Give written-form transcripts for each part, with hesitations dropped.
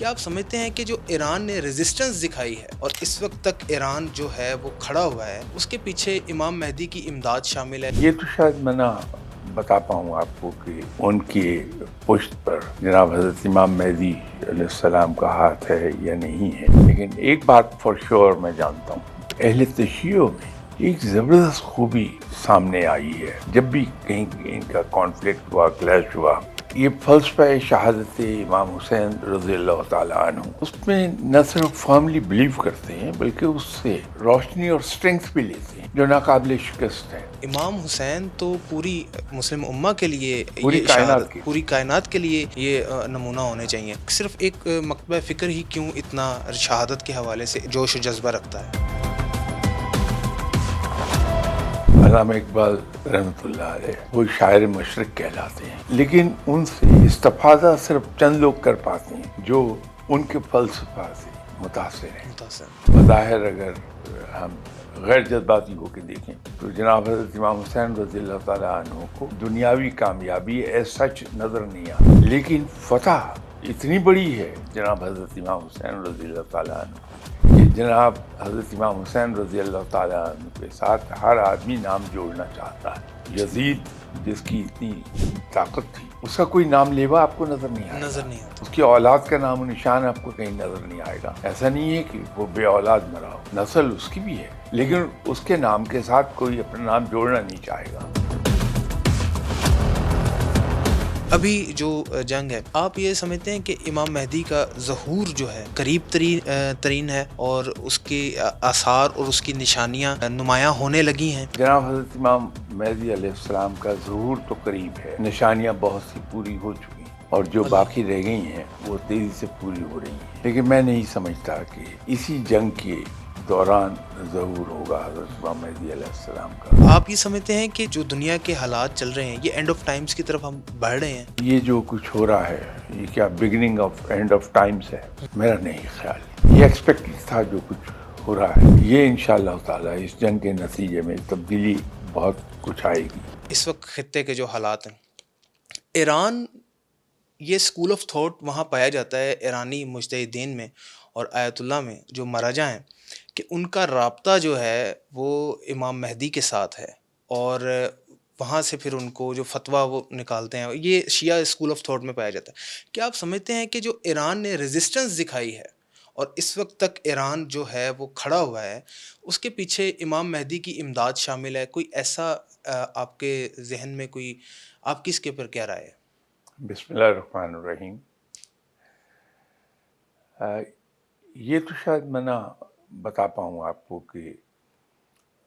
کیا آپ سمجھتے ہیں کہ جو ایران نے ریزسٹنس دکھائی ہے اور اس وقت تک ایران جو ہے وہ کھڑا ہوا ہے، اس کے پیچھے امام مہدی کی امداد شامل ہے؟ یہ تو شاید میں نہ بتا پاؤں آپ کو کہ ان کی پشت پر جناب حضرت امام مہدی علیہ السلام کا ہاتھ ہے یا نہیں ہے، لیکن ایک بات فور شیور میں جانتا ہوں، اہل تشیع میں ایک زبردست خوبی سامنے آئی ہے۔ جب بھی کہیں ان کا کانفلکٹ ہوا، کلیش ہوا، یہ فلسفہ شہادت امام حسین رضی اللہ تعالیٰ عنہ، اس میں نہ صرف فارملی بلیو کرتے ہیں بلکہ اس سے روشنی اور اسٹرینگتھ بھی لیتے ہیں جو ناقابل شکست ہے۔ امام حسین تو پوری مسلم امہ کے لیے پوری یہ کائنات کی شہادت، پوری کائنات کے لیے یہ نمونہ ہونے چاہیے۔ صرف ایک مکتبہ فکر ہی کیوں اتنا شہادت کے حوالے سے جوش و جذبہ رکھتا ہے؟ علامہ اقبال رحمۃ اللہ علیہ وہ شاعر مشرق کہلاتے ہیں، لیکن ان سے استفادہ صرف چند لوگ کر پاتے ہیں جو ان کے فلسفہ سے متاثر ہیں۔ بظاہر اگر ہم غیر جذباتی ہو کے دیکھیں تو جناب حضرت امام حسین رضی اللہ تعالیٰ عنہ کو دنیاوی کامیابی ایز سچ نظر نہیں آتی، لیکن فتح اتنی بڑی ہے جناب حضرت امام حسین رضی اللہ تعالیٰ عنہ کہ جناب حضرت امام حسین رضی اللہ تعالیٰ عنہ کے ساتھ ہر آدمی نام جوڑنا چاہتا ہے۔ یزید جس کی اتنی طاقت تھی، اس کا کوئی نام لیوا آپ کو نظر نہیں آئے گا، اس کی اولاد کا نام و نشان آپ کو کہیں نظر نہیں آئے گا۔ ایسا نہیں ہے کہ وہ بے اولاد مرا ہو، نسل اس کی بھی ہے، لیکن اس کے نام کے ساتھ کوئی اپنا نام جوڑنا نہیں چاہے گا۔ ابھی جو جنگ ہے، آپ یہ سمجھتے ہیں کہ امام مہدی کا ظہور جو ہے قریب ترین ہے اور اس کے آثار اور اس کی نشانیاں نمایاں ہونے لگی ہیں؟ جناب حضرت امام مہدی علیہ السلام کا ظہور تو قریب ہے، نشانیاں بہت سی پوری ہو چکی ہیں اور جو باقی رہ گئی ہیں وہ تیزی سے پوری ہو رہی ہیں، لیکن میں نہیں سمجھتا کہ اسی جنگ کے دوران ظہور ہوگا حضرت امام مہدی علیہ السلام کا۔ آپ یہ سمجھتے ہیں کہ جو دنیا کے حالات چل رہے ہیں، یہ اینڈ آف ٹائمز کی طرف ہم بڑھ رہے ہیں؟ یہ جو کچھ ہو رہا ہے یہ کیا beginning of and of Times ہے؟ میرا نہیں خیال، یہ ایکسپیکٹڈ تھا جو کچھ ہو رہا ہے۔ یہ انشاءاللہ تعالیٰ اس جنگ کے نتیجے میں تبدیلی بہت کچھ آئے گی۔ اس وقت خطے کے جو حالات ہیں، ایران، یہ اسکول آف تھاٹ وہاں پایا جاتا ہے ایرانی مجتہدین میں اور آیت اللہ میں جو مراجع ہیں، کہ ان کا رابطہ جو ہے وہ امام مہدی کے ساتھ ہے، اور وہاں سے پھر ان کو جو فتویٰ وہ نکالتے ہیں، یہ شیعہ اسکول آف تھاٹ میں پایا جاتا ہے۔ کیا آپ سمجھتے ہیں کہ جو ایران نے ریزسٹنس دکھائی ہے اور اس وقت تک ایران جو ہے وہ کھڑا ہوا ہے، اس کے پیچھے امام مہدی کی امداد شامل ہے؟ کوئی ایسا آپ کے ذہن میں کوئی، آپ کی اس کے اوپر کیا رائے ہے؟ بسم اللہ الرحمن الرحیم۔ یہ تو شاید میں نہ بتا پاؤں آپ کو کہ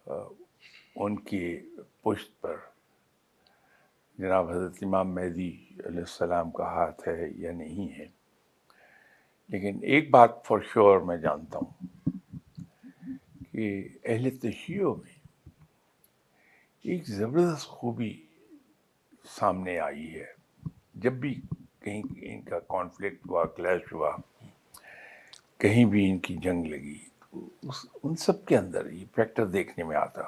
ان کی پشت پر جناب حضرت امام مہدی علیہ السلام کا ہاتھ ہے یا نہیں ہے، لیکن ایک بات فور شیور میں جانتا ہوں کہ اہل تشیع میں ایک زبردست خوبی سامنے آئی ہے۔ جب بھی کہیں ان کا کانفلکٹ ہوا، کلیش ہوا، کہیں بھی ان کی جنگ لگی، تو ان سب کے اندر یہ فیکٹر دیکھنے میں آتا۔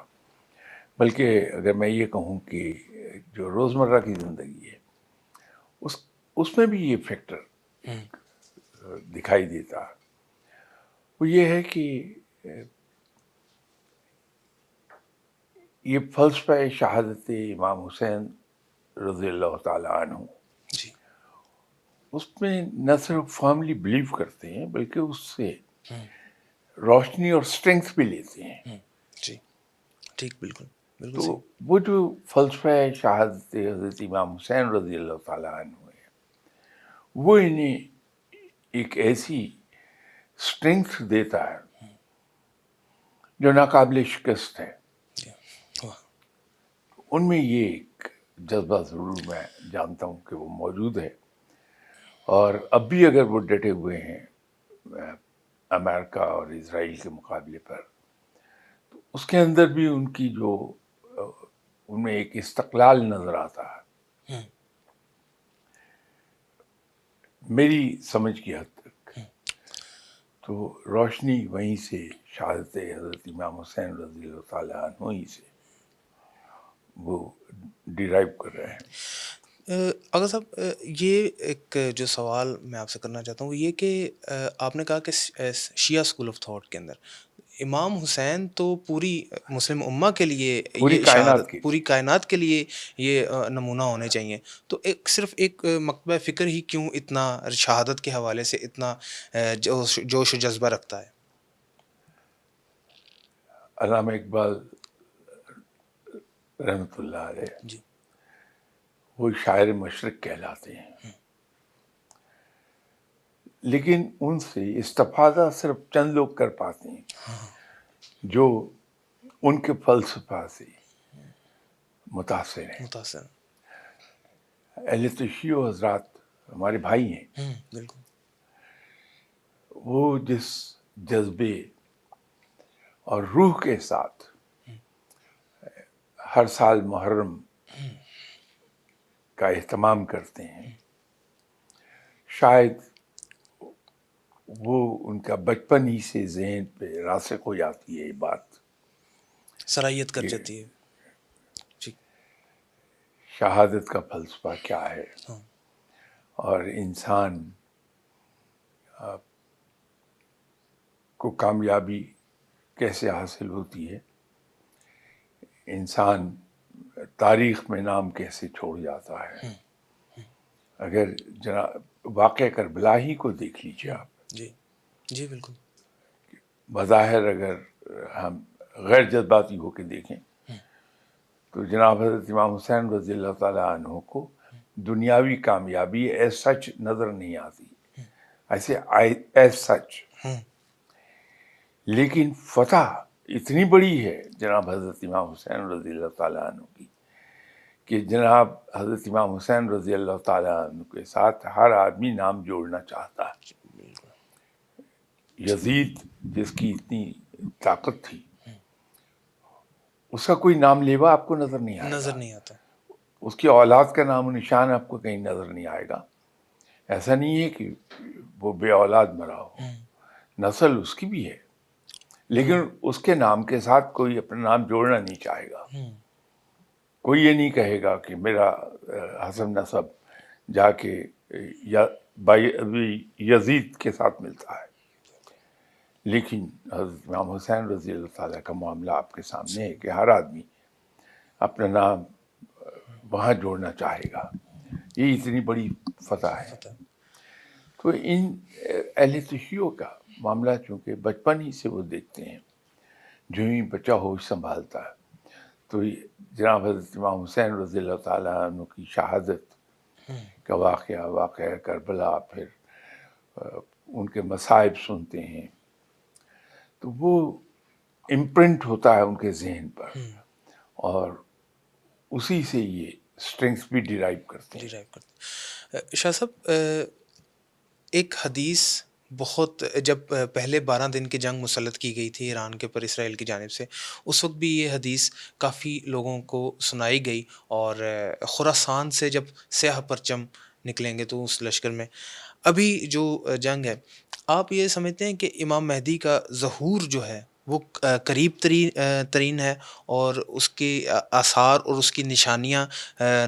بلکہ اگر میں یہ کہوں کہ جو روزمرہ کی زندگی ہے اس میں بھی یہ فیکٹر دکھائی دیتا، وہ یہ ہے کہ یہ فلسفہ شہادت امام حسین رضی اللہ تعالیٰ عنہ، اس میں نہ صرف فارملی بلیو کرتے ہیں بلکہ اس سے روشنی اور اسٹرینگتھ بھی لیتے ہیں۔ جی ٹھیک، بالکل بالکل تو صحیح۔ وہ جو فلسفہ شہادت حضرت امام حسین رضی اللہ تعالیٰ عنہ ہے، وہ انہیں ایک ایسی اسٹرینگتھ دیتا ہے جو ناقابل شکست ہے۔ ان میں یہ ایک جذبہ ضرور میں جانتا ہوں کہ وہ موجود ہے، اور اب بھی اگر وہ ڈٹے ہوئے ہیں امریکہ اور اسرائیل کے مقابلے پر، تو اس کے اندر بھی ان کی جو ان میں ایک استقلال نظر آتا ہے، میری سمجھ کی حد تک۔ تو روشنی وہیں سے شہادت حضرت امام حسین رضی اللہ تعالیٰ عنہ ہی سے وہ ڈیرائیو کر رہے ہیں۔ اگر صاحب یہ ایک جو سوال میں آپ سے کرنا چاہتا ہوں وہ یہ کہ آپ نے کہا کہ شیعہ اسکول آف تھاٹ کے اندر امام حسین تو پوری مسلم امہ کے لیے پوری یہ کائنات شہادت، کی. پوری کائنات کے لیے یہ نمونہ ہونے چاہیے، تو ایک صرف ایک مکتبہ فکر ہی کیوں اتنا شہادت کے حوالے سے اتنا جوش و جذبہ رکھتا ہے؟ علامہ اقبال رحمۃ اللہ علیہ جی وہ شاعر مشرق کہلاتے ہیں، لیکن ان سے استفادہ صرف چند لوگ کر پاتے ہیں جو ان کے فلسفہ سے متاثر ہیں. متاثر. اہل تشیع حضرات ہمارے بھائی ہیں، بالکل. وہ جس جذبے اور روح کے ساتھ ہر سال محرم کا اہتمام کرتے ہیں، شاید وہ ان کا بچپن ہی سے ذہن پہ راسخ ہو جاتی ہے یہ بات، صلاحیت کر جاتی ہے. جی. شہادت کا فلسفہ کیا ہے ہاں. اور انسان کو کامیابی کیسے حاصل ہوتی ہے، انسان تاریخ میں نام کیسے چھوڑ جاتا ہے. اگر واقعہ کربلا ہی کو دیکھ لیجیے آپ، جی جی بالکل. بظاہر اگر ہم غیر جذباتی ہو کے دیکھیں تو جناب حضرت امام حسین رضی اللہ تعالیٰ عنہ کو دنیاوی کامیابی ایز سچ نظر نہیں آتی، ایسے ایز سچ، لیکن فتح اتنی بڑی ہے جناب حضرت امام حسین رضی اللہ تعالیٰ عنہ کی کہ جناب حضرت امام حسین رضی اللہ تعالیٰ عنہ کے ساتھ ہر آدمی نام جوڑنا چاہتا ہے. یزید جس کی اتنی طاقت تھی، اس کا کوئی نام لیوا آپ کو نظر نہیں آئے گا، نظر نہیں آتا. اس کی اولاد کا نام و نشان آپ کو کہیں نظر نہیں آئے گا. ایسا نہیں ہے کہ وہ بے اولاد مرا ہو، نسل اس کی بھی ہے، لیکن اس کے نام کے ساتھ کوئی اپنا نام جوڑنا نہیں چاہے گا. کوئی یہ نہیں کہے گا کہ میرا حسب نسب جا کے یزید کے ساتھ ملتا ہے. لیکن حضرت امام حسین رضی اللہ تعالیٰ کا معاملہ آپ کے سامنے ہے کہ ہر آدمی اپنا نام وہاں جوڑنا چاہے گا. یہ اتنی بڑی فتح ہے. تو ان اہل تشیع کا معاملہ چونکہ بچپن ہی سے وہ دیکھتے ہیں، جو ہی بچہ ہوش سنبھالتا ہے تو جناب حضرت امام حسین رضی اللہ تعالیٰ عنہ کی شہادت کا واقعہ کربلا، پھر ان کے مصائب سنتے ہیں تو وہ امپرنٹ ہوتا ہے ان کے ذہن پر، اور اسی سے یہ اسٹرینگس بھی ڈیرائیو کرتے ہیں. شاہ صاحب ایک حدیث بہت، جب پہلے 12 دن کی جنگ مسلط کی گئی تھی ایران کے اوپر اسرائیل کی جانب سے، اس وقت بھی یہ حدیث کافی لوگوں کو سنائی گئی، اور خراسان سے جب سیاہ پرچم نکلیں گے تو اس لشکر میں ابھی جو جنگ ہے، آپ یہ سمجھتے ہیں کہ امام مہدی کا ظہور جو ہے وہ قریب ترین ہے، اور اس کے آثار اور اس کی نشانیاں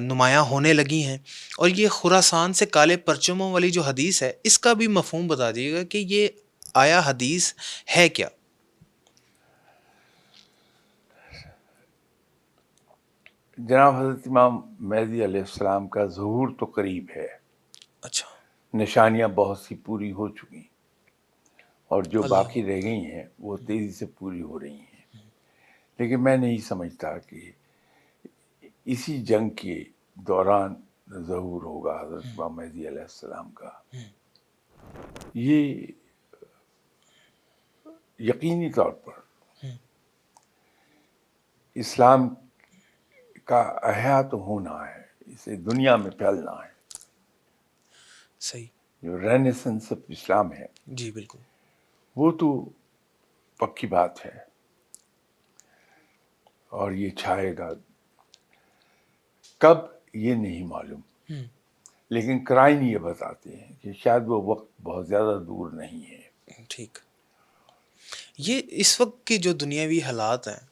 نمایاں ہونے لگی ہیں؟ اور یہ خراسان سے کالے پرچموں والی جو حدیث ہے، اس کا بھی مفہوم بتا دیجیے گا کہ یہ آیا حدیث ہے کیا؟ جناب حضرت امام مہدی علیہ السلام کا ظہور تو قریب ہے. اچھا. نشانیاں بہت سی پوری ہو چکی، اور جو اللہ. باقی رہ گئی ہیں وہ تیزی سے پوری ہو رہی ہیں. لیکن میں نہیں سمجھتا کہ اسی جنگ کے دوران ظہور ہوگا حضرت امام مہدی علیہ السلام کا. یہ یقینی طور پر اسلام کا احیا تو ہونا ہے، اسے دنیا میں پھیلنا ہے. صحیح. جو رینیسنس آف اسلام ہے، جی بالکل. وہ تو پکی بات ہے، اور یہ چھائے گا کب یہ نہیں معلوم. لیکن قرائن یہ بتاتے ہیں کہ شاید وہ وقت بہت زیادہ دور نہیں ہے. ٹھیک. یہ اس وقت کے جو دنیاوی حالات ہیں،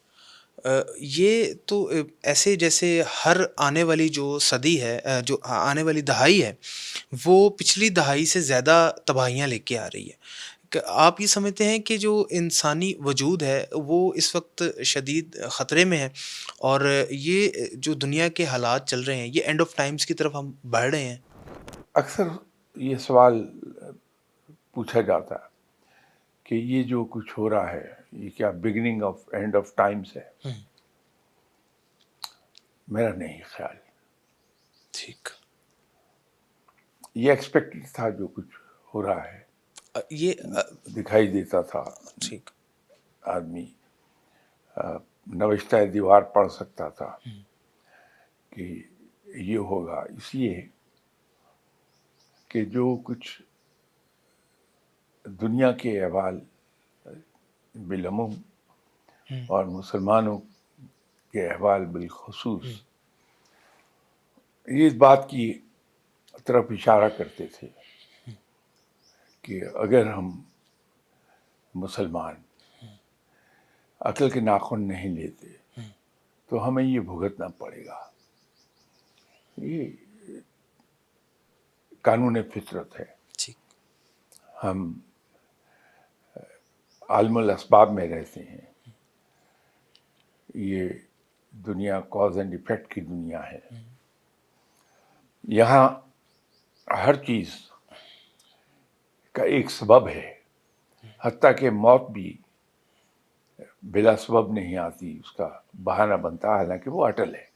یہ تو ایسے جیسے ہر آنے والی جو صدی ہے، جو آنے والی دہائی ہے، وہ پچھلی دہائی سے زیادہ تباہیاں لے کے آ رہی ہے. کہ آپ یہ سمجھتے ہیں کہ جو انسانی وجود ہے وہ اس وقت شدید خطرے میں ہے، اور یہ جو دنیا کے حالات چل رہے ہیں یہ اینڈ آف ٹائمز کی طرف ہم بڑھ رہے ہیں؟ اکثر یہ سوال پوچھا جاتا ہے کہ یہ جو کچھ ہو رہا ہے یہ کیا beginning of and of Times ہے؟ میرا نہیں خیال. ٹھیک. یہ ایکسپیکٹڈ تھا جو کچھ ہو رہا ہے، یہ دکھائی دیتا تھا. ٹھیک. آدمی نوشتہ دیوار پڑھ سکتا تھا کہ یہ ہوگا، اس لیے کہ جو کچھ دنیا کے احوال بالعموم اور مسلمانوں کے احوال بالخصوص یہ اس بات کی طرف اشارہ کرتے تھے کہ اگر ہم مسلمان عقل کے ناخن نہیں لیتے تو ہمیں یہ بھگتنا پڑے گا. یہ قانون فطرت ہے. ٹھیک. ہم عالم الاسباب میں رہتے ہیں. یہ دنیا کاز اینڈ ایفیکٹ کی دنیا ہے. یہاں ہر چیز کا ایک سبب ہے، حتیٰ کہ موت بھی بلا سبب نہیں آتی، اس کا بہانہ بنتا ہے، حالانکہ وہ اٹل ہے.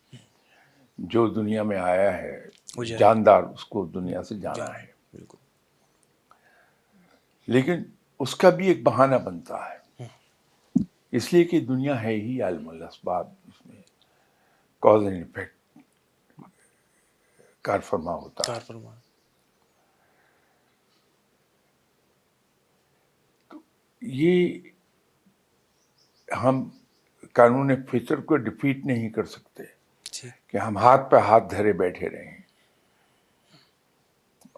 جو دنیا میں آیا ہے جاندار، اس کو دنیا سے جانا ہے، بالکل. لیکن اس کا بھی ایک بہانہ بنتا ہے، اس لیے کہ دنیا ہے ہی عالم الاسباب، اس میں کاز اینڈ ایفیکٹ کار فرما ہوتا ہے. کار فرما. یہ ہم قانون فطر کو ڈیفیٹ نہیں کر سکتے ٹھیک. کہ ہم ہاتھ پہ ہاتھ دھرے بیٹھے رہیں،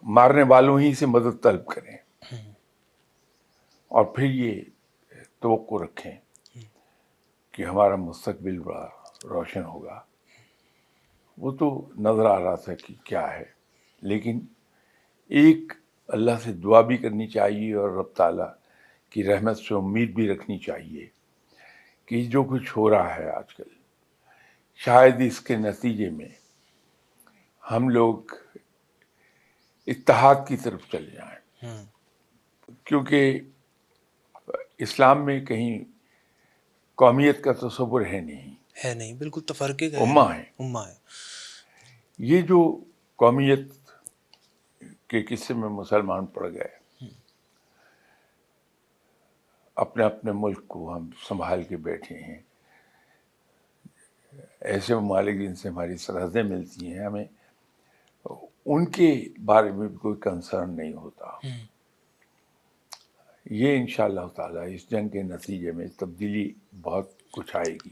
مارنے والوں ہی سے مدد طلب کریں اور پھر یہ توقع رکھیں کہ ہمارا مستقبل بڑا روشن ہوگا. وہ تو نظر آ رہا تھا کہ کیا ہے، لیکن ایک اللہ سے دعا بھی کرنی چاہیے اور رب تعالیٰ کی رحمت سے امید بھی رکھنی چاہیے کہ جو کچھ ہو رہا ہے آج کل شاید اس کے نتیجے میں ہم لوگ اتحاد کی طرف چلے جائیں، کیونکہ اسلام میں کہیں قومیت کا تصور ہے نہیں، بالکل تفرقے کا امہ ہے. امہ ہے. یہ جو قومیت کے قصے میں مسلمان پڑ گئے، اپنے اپنے ملک کو ہم سنبھال کے بیٹھے ہیں. ایسے ممالک جن سے ہماری سرحدیں ملتی ہیں، ہمیں ان کے بارے میں بھی کوئی کنسرن نہیں ہوتا. یہ انشاءاللہ تعالیٰ اس جنگ کے نتیجے میں تبدیلی بہت کچھ آئے گی.